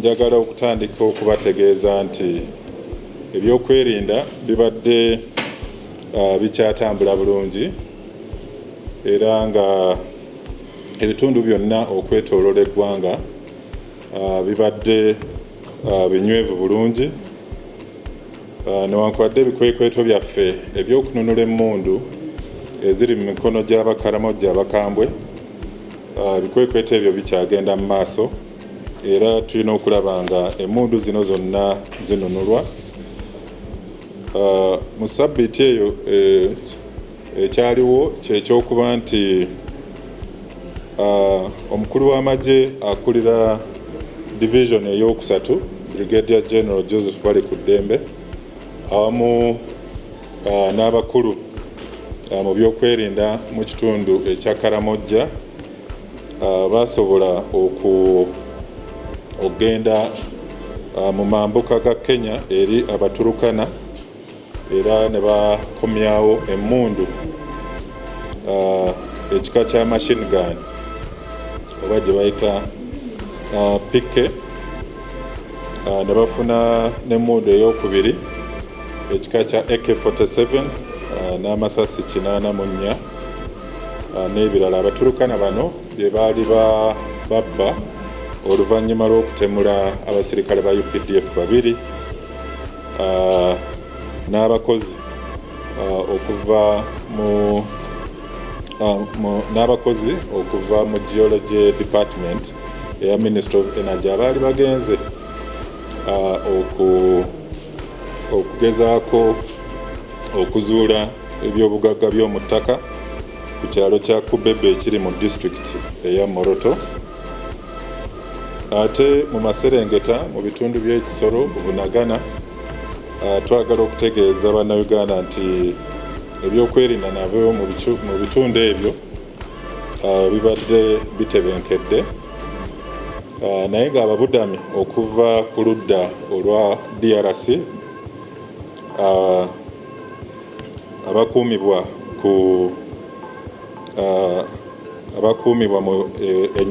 njagala okutandika okubategeeza nti ebyokwerinda bibadde bikyatambula bulungi era nga ebitundu byonna okwetooloola eggwanga bibadde binywevu bulungi newankubadde ebikwekweto byaffe ebyokununula emmundu eziri mu mikono gy'abakaramojja abakambwe ebikwekweto ebyo bikyagenda mu maaso era tulina okulaba nga emmundu zino zonna zinunulwa. Mu sabbiiti eyo ekyaliwo kyekyokuba nti omukulu w'amagye akulira division eyokusatu Brigadier General Joseph Bali Kuddembe awamu n'abakulu mu byokwerinda mu kitundu ekya Karamojja basobola okugenda mu mambuka ga Kenya eri abaturukana era ne bakomyawo emmundu ekika kya machine gun oba gye bayita pike ne bafuna n'emmundu ey'okubiri ekika kya AK-47 n'amasasi 84 n'ebirala. Abaturukana bano bye baali babba oluvannyuma lw'okutemula abasirikale ba UPDF babiri n'abakozi okuva mu Geology Department eya Ministry of Energy abaali bagenze okugezaako okuzuula ebyobugagga by'omu ttaka ku kyalo kya Kubebe ekiri mu district eya Moroto. Ate mu Maserengeta mu bitundu by'ekisoro Bunagana twagala okutegeeza bannayuganda nti ebyokwerinda nabyo mu bitundu ebyo bibadde bitebenkedde naye ng'ababudami okuva ku ludda olwa DRC abakuumibwa mu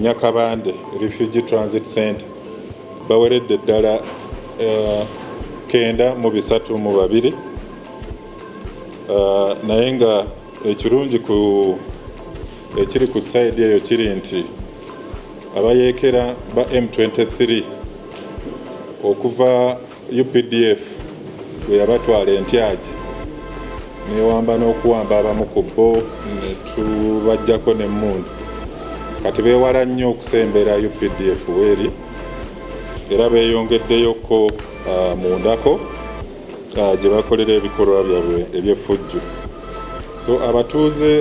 Nyakabande Refugee Transit Center baweredde ddala 932 naye nga ekirungi ekiri ku side eyo kiri nti abayeekera ba M23 okuva UPDF bwe yabatwala entyagi newamba n'okuwamba abamu ku bo ne tubajjako n'emmundu kati beewala nnyo okusembera UPDF weeri era beeyongeddeyoko mundako gye bakolera ebikolwa byabwe eby'effujjo. So abatuuze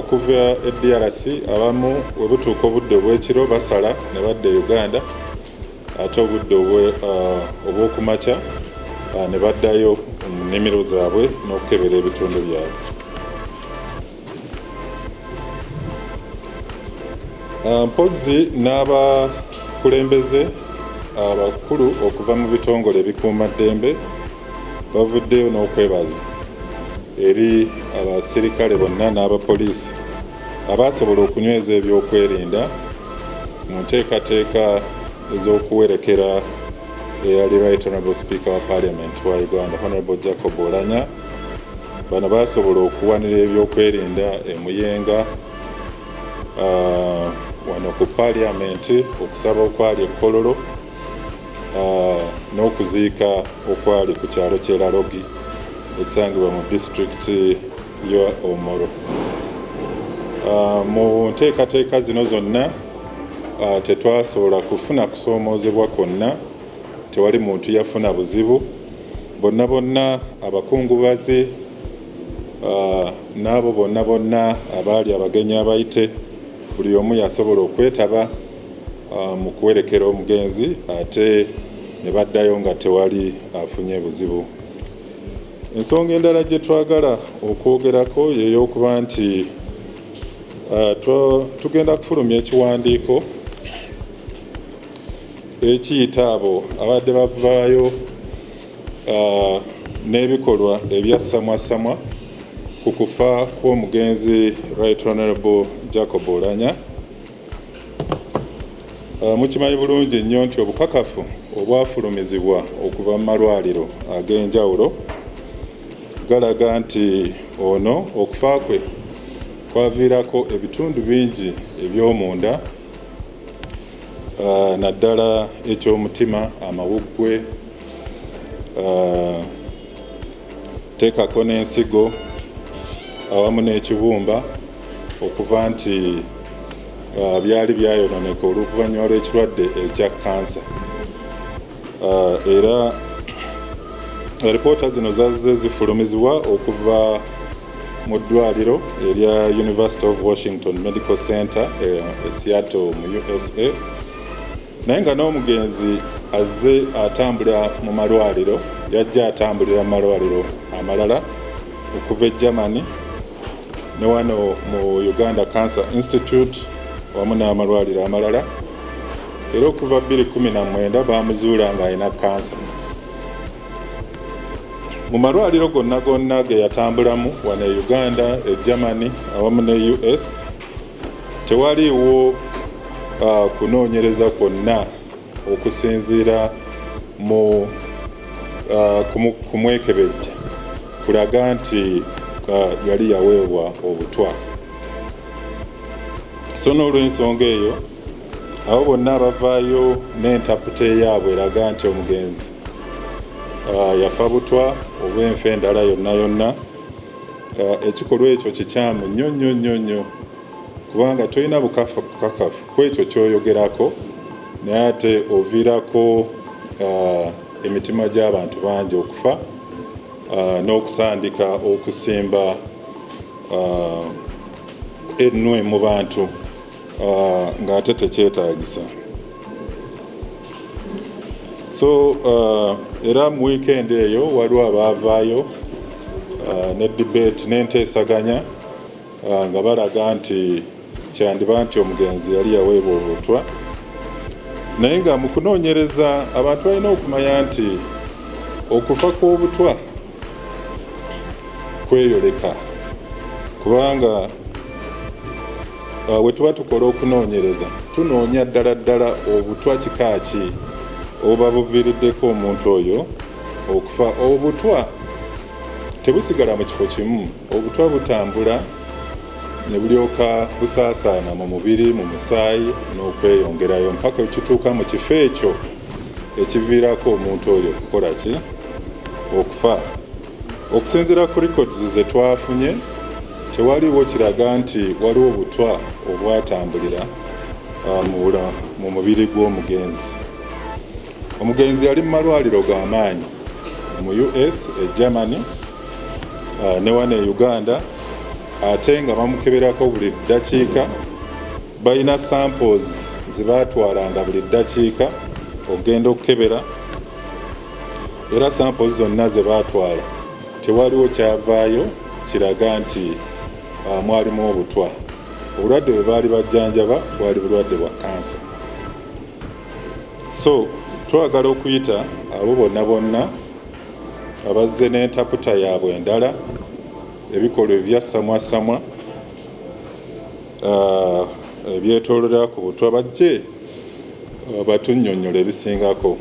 okuva e DRC abamu we butuuka obudde obw'ekiro basala ne badda Uganda ate obudde obw'okumakya ne baddayo mu nnimiro zaabwe n'okukebera ebitundu byabwe. Mpozzi n'abakulembeze abakulu okuva mu bitongole ebikuumaddembe bavuddeyo n'okwebaza eri abasirikale bonna n'abapoliisi abasobola okunyweza ebyokwerinda mu nteekateeka ez'okuwerekera eyali Right Honourable Speaker wa Parliament wa Uganda Honourable Jacob Oulanyah. Bano basobola okuwanira ebyokwerinda emuyenga wano ku Parliament okusaba okwali ekkololo n'okuziika okwali ku kyalo ky'Erarogi ekisangibwa mu disitulikiti ya Omoro. Mu nteekateeka zino zonna tetwasobola kufuna kusoomoozebwa kwonna, tewali muntu yafuna buzibu. Bonna abakungubazi n'abo bonna abaali abagenyi abayite buli omu yasobola okwetaba mu kuwerekera omugenzi ate ne baddayo nga tewali afunye buzibu. Ensonga endala gye twagala okwogerako y'ey'okuba nti tugenda kufulumya ekiwandiiko ekiyita abo abadde bavaayo n'ebikolwa ebyassamwasamwa ku kufa kw'omugenzi Right Honourable Jacob Oulanyah. Mukimanyi bulungi nnyo nti obukakafu obwafulumizibwa okuva mu malwaliro ag'enjawulo galaga nti ono okufa kwe kwaviirako ebitundu bingi eby'omunda, naddala eky'omutima, amawuggwe, teekako n'ensigo awamu n'ekibumba okuva nti byali byayononeka oluvannyuma lw'ekirwadde ekya kansa. Era alipoota zino zazze zifulumizibwa okuva mu ddwaliro erya University of Washington Medical Center e Seattle mu USA, naye nga n'omugenzi azze atambula mu malwaliro, yajja atambulira mu malwaliro amalala okuva e Germany ne wano mu Uganda Cancer Institute wamu n'amalwaliro amalala, era okuva 2019 bamuzuula ng'alina kansa. Mu malwaliro gonna ge yatambulamu wano e Uganda, e Germany awamu ne US, tewaliiwo kunoonyereza kwonna okusinziira mu kumwekebejja kulaga nti yali yaweebwa obutwa. So n'olw'ensonga eyo, abo bonna abavaayo n'entaputa eyaabwe eraga nti omugenzi yafa butwa oba enfa endala yonna, ekikolwa ekyo kikyamu nnyo kubanga tolina bukakafu ku ekyo ky'oyogerako, naye ate oviirako emitima gy'abantu bangi okufa n'okutandika okusimba ennwe mu bantu ng'ate tekyetaagisa. So era mu weekend eyo waliwo abaavaayo ne debate n'enteesaganya nga balaga nti kyandiba nti omugenzi yali yaweebwa obutwa, naye nga mu kunoonyereza abantu balina okumanya nti okufa kw'obutwa kweyoleka, kubanga bwe tuba tukola okunoonyereza tunoonya ddala obutwa kika ki obuba buviiriddeko omuntu oyo okufa. Obutwa tebusigala mu kifo kimu, obutwa butambula ne bulyoka busaasaana mu mubiri, mu musaayi n'okweyongerayo mpaka ekituuka mu kifo ekyo ekiviirako omuntu oyo okukola ki? Okufa. Okusinziira ku records ze twafunye, tewaliwo kiraga nti waliwo obutwa obwatambulira mu mubiri gw'omugenzi. Omugenzi yali mu malwaliro g'amaanyi mu US, e Germany ne wano e Uganda, ate nga bamukeberako buli ddakiika. Balina samples ze baatwalanga buli ddakiika okugenda okukebera, era samples zonna ze baatwala tewaliwo kyavaayo kiraga nti mwalimu obutwa. Obulwadde bwe baali bajjanjaba bwali bulwadde bwa kansa. So twagala okuyita abo bonna abazze n'entaputa yaabwe endala, ebikolwa ebyassamwasamwa ebyetoolera ku butwa, bajje batunnyonnyola ebisingako.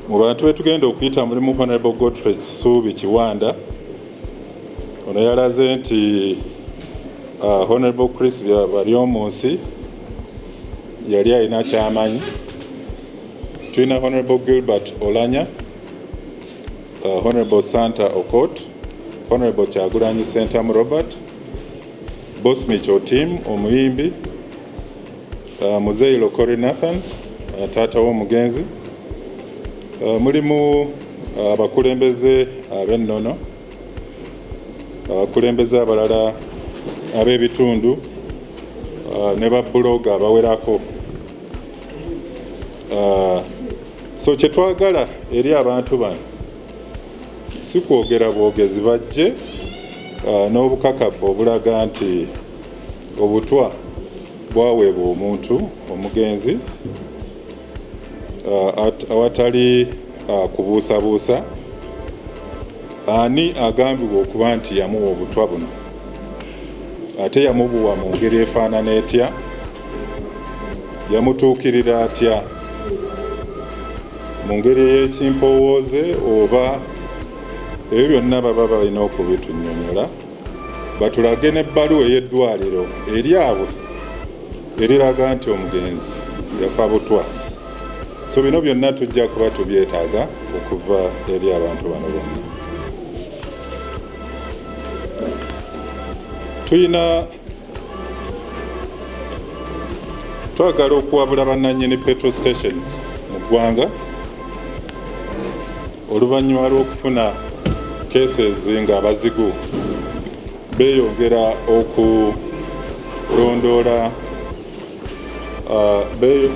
Mu bantu betugenda okuyita mulimu Honorable Godfrey Suubi Kiwanda. Ono yalaze nti Honorable Chris Baryomunsi yali alina kyamanyi. Tulina Honorable Gilbert Oulanyah, Honorable Santa Okot, Honorable Kyagulanyi Sentamu Robert, Bosmich Otim omuyimbi, Muzeyi Lokori Nathan, taata w'omugenzi. Mulimu abakulembeze ab'ennono, abakulembeze abalala ab'ebitundu ne babbuloga abawerako. So kyetwagala eri abantu bano si kwogera bwogezi, bajje n'obukakafu obulaga nti obutwa bwaweebwa omuntu omugenzi awatali kubuusabuusa. Ani agambibwa okuba nti yamuwa obutwa buno? Ate yamubuwa mu ngeri efaanana etya? Yamutuukirira atya? mu ngeri ey'ekimpowooze oba ebyo byonna baba balina okubitunnyonnyola batulage n'ebbaluwa ey'eddwaliro eri abo eriraga nti omugenzi yafa butwa. So bino byonna tujja kuba tubyetaaga okuva eri abantu bano bonna. Twagala okuwabula bannannyini petrol stations mu ggwanga oluvannyuma lw'okufuna cases ng'abazigu beeyongera okulondoola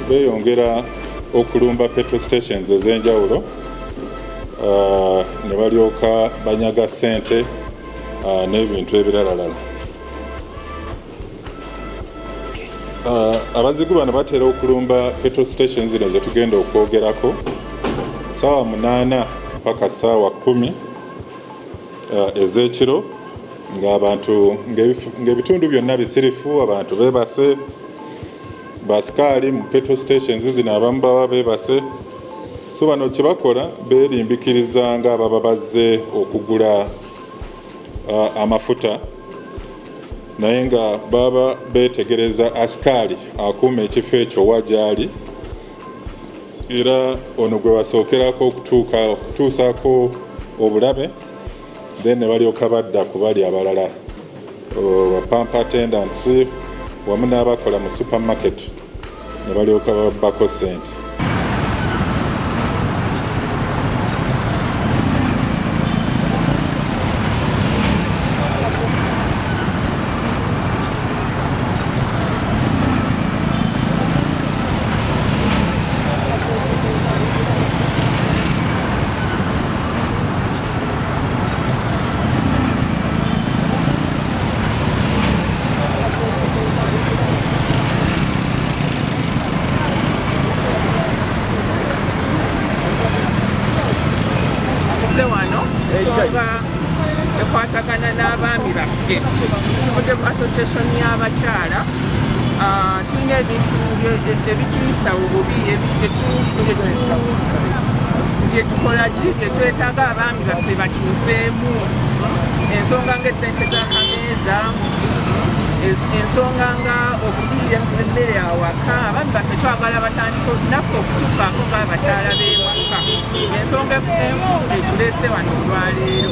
beeyongera okulumba petrol stations ez'enjawulo ne balyoka banyaga ssente n'ebintu ebiralalala. Abazigu bano batera okulumba petrol stations zino ze tugenda okwogerako ssaawa 8 mpaka ssaawa 10 ez'ekiro ng'ebitundu byonna bisirifu, abantu beebase, basikaali mu petrol stations zino abamu baba beebase. So bano kye bakola beerimbikiriza ng'ababa bazze okugula amafuta naye nga baba beetegereza asikaali akuuma ekifo ekyo wa gy'ali era ono gwe basookerako okutuusaako obulabe then ne balyoka badda ku bali abalala pump attendants wamu n'abakola mu supermarket ne balyoka babbako ssente. Ekwatagana n'abaami baffe tuvudde mu association y'abakyala tulina ebintu ebituyisa obubi bye tukola ki bye twetaaga abaami baffe bakyuseemu ensonga ng'essente z'akameeza ensonga nga okuliira emmere awaka abaami baffe twagala batandika naffe okutuukaako ng'abakyala b'ewaka ensonga enkulu etuleese wano olwaleero.